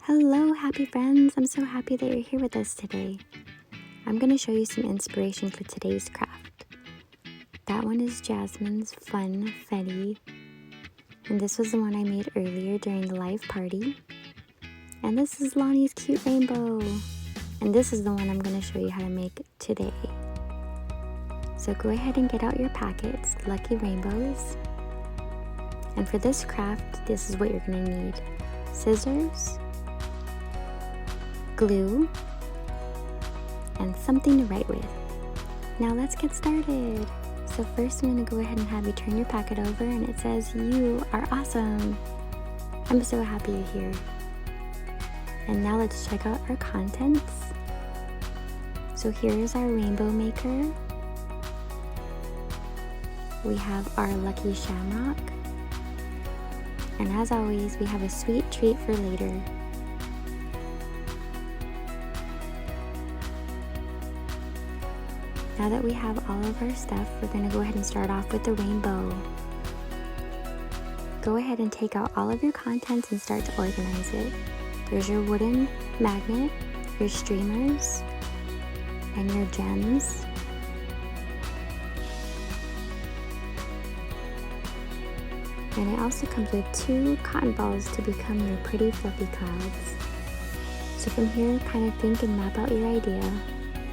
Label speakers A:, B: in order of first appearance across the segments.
A: Hello, happy friends. I'm so happy that you're here with us today. I'm going to show you some inspiration for today's craft. That one is Jasmine's Fun Fetty, and this was the one I made earlier during the live party. And this is Lonnie's cute rainbow, and this is the one I'm going to show you how to make today. So go ahead and get out your packets, Lucky Rainbows. And for this craft, this is what you're going to need: scissors, glue, and something to write with. Now let's get started. So first I'm going to go ahead and have you turn your packet over, and it says, "You are awesome." I'm so happy you're here. And now let's check out our contents. So here's our rainbow maker. We have our lucky shamrock. And as always, we have a sweet treat for later. Now that we have all of our stuff, we're going to go ahead and start off with the rainbow. Go ahead and take out all of your contents and start to organize it. There's your wooden magnet, your streamers, and your gems. And it also comes with 2 cotton balls to become your pretty fluffy clouds. So from here, kind of think and map out your idea.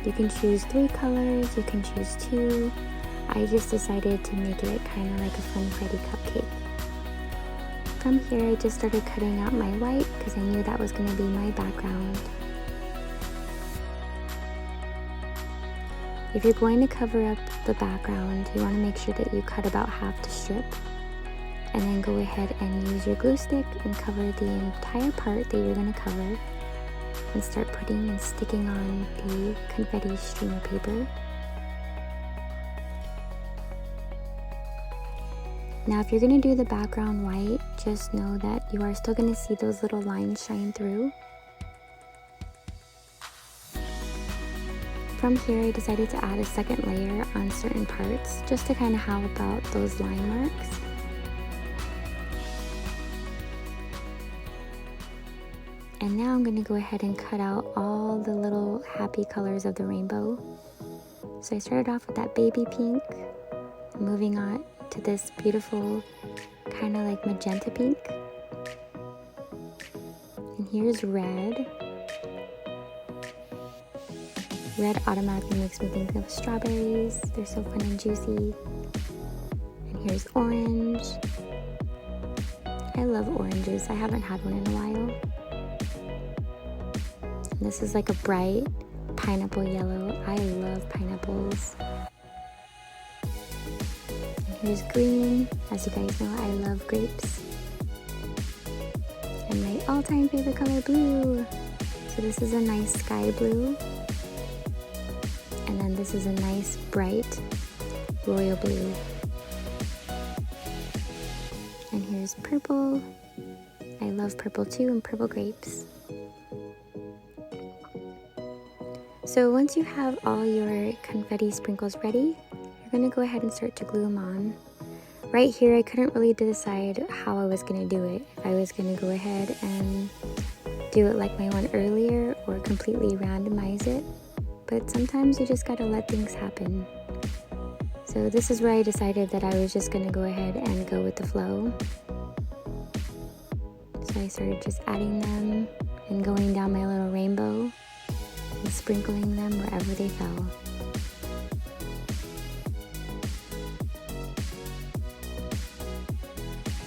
A: You can choose 3 colors, you can choose 2. I just decided to make it kind of like a fun Freddy cupcake. From here, I just started cutting out my white because I knew that was going to be my background. If you're going to cover up the background, you want to make sure that you cut about half the strip. And then go ahead and use your glue stick and cover the entire part that you're going to cover. And start putting and sticking on the confetti streamer paper. Now if you're going to do the background white, just know that you are still going to see those little lines shine through. From here, I decided to add a second layer on certain parts just to kind of help out those line marks. And now I'm going to go ahead and cut out all the little happy colors of the rainbow. So I started off with that baby pink, moving on to this beautiful kind of like magenta pink. And here's red. Red automatically makes me think of strawberries. They're so fun and juicy. And here's orange. I love oranges. I haven't had one in a while. This is like a bright pineapple yellow. I love pineapples. And here's green. As you guys know, I love grapes. And my all-time favorite color, blue. So this is a nice sky blue. And then this is a nice bright royal blue. And here's purple. I love purple too, and purple grapes. So once you have all your confetti sprinkles ready, you're going to go ahead and start to glue them on. Right here, I couldn't really decide how I was going to do it. If I was going to go ahead and do it like my one earlier or completely randomize it. But sometimes you just got to let things happen. So this is where I decided that I was just going to go ahead and go with the flow. So I started just adding them and going down my little rainbow and sprinkling them wherever they fell.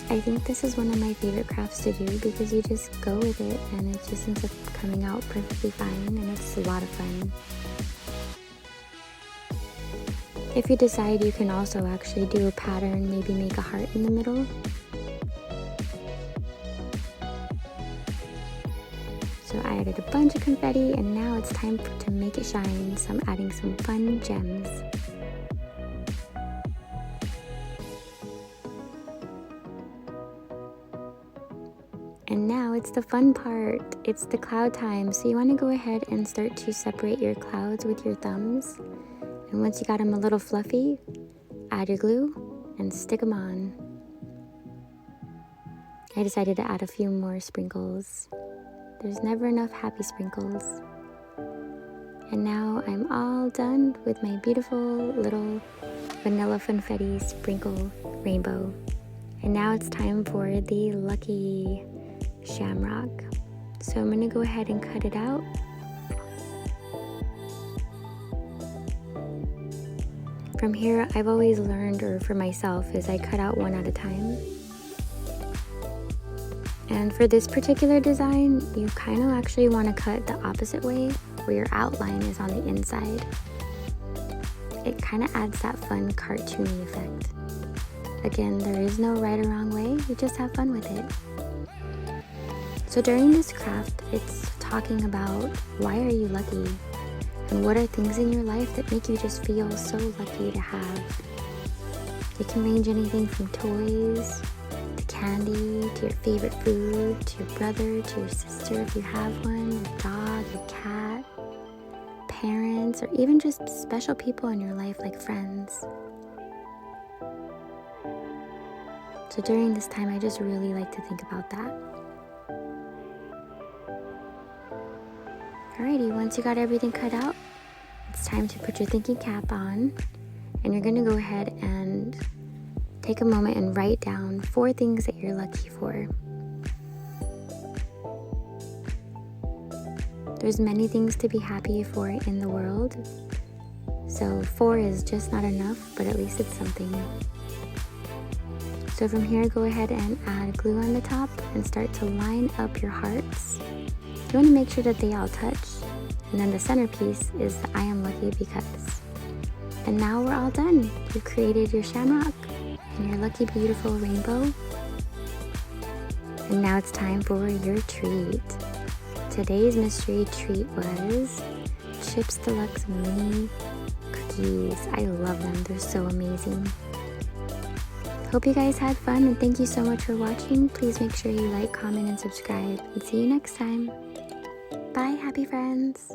A: I think this is one of my favorite crafts to do because you just go with it and it just ends up coming out perfectly fine, and it's a lot of fun. If you decide, you can also actually do a pattern, maybe make a heart in the middle. So I added a bunch of confetti, and now it's time to make it shine, so I'm adding some fun gems. And now it's the fun part. It's the cloud time. So you want to go ahead and start to separate your clouds with your thumbs. And once you got them a little fluffy, add your glue and stick them on.
B: 'I decided to add a few more sprinkles.
A: 'I decided to add a few more sprinkles. There's never enough happy sprinkles. And now I'm all done with my beautiful little vanilla funfetti sprinkle rainbow. And now it's time for the lucky shamrock. So I'm gonna go ahead and cut it out. From here, I've always learned, or for myself, is I cut out one at a time. And for this particular design, you kind of actually want to cut the opposite way, where your outline is on the inside. It kind of adds that fun cartoony effect. Again, there is no right or wrong way, you just have fun with it. So during this craft, it's talking about why are you lucky? And what are things in your life that make you just feel so lucky to have? It can range anything from toys, to candy, to your favorite food, to your brother, to your sister if you have one, your dog, your cat, parents, or even just special people in your life like friends. So during this time, I just really like to think about that. Alrighty, once you got everything cut out, it's time to put your thinking cap on, and you're gonna go ahead and take a moment and write down 4 things that you're lucky for. There's many things to be happy for in the world, so 4 is just not enough, but at least it's something. So from here, go ahead and add glue on the top and start to line up your hearts. You want to make sure that they all touch, and then the centerpiece is the I am lucky because. And now we're all done. You've created your shamrock and your lucky beautiful rainbow. And now it's time for your treat. Today's mystery treat was Chips Deluxe mini cookies. I love them, they're so amazing. Hope you guys had fun, and thank you so much for watching. Please make sure you like, comment, and subscribe, and see you next time. Bye, happy friends!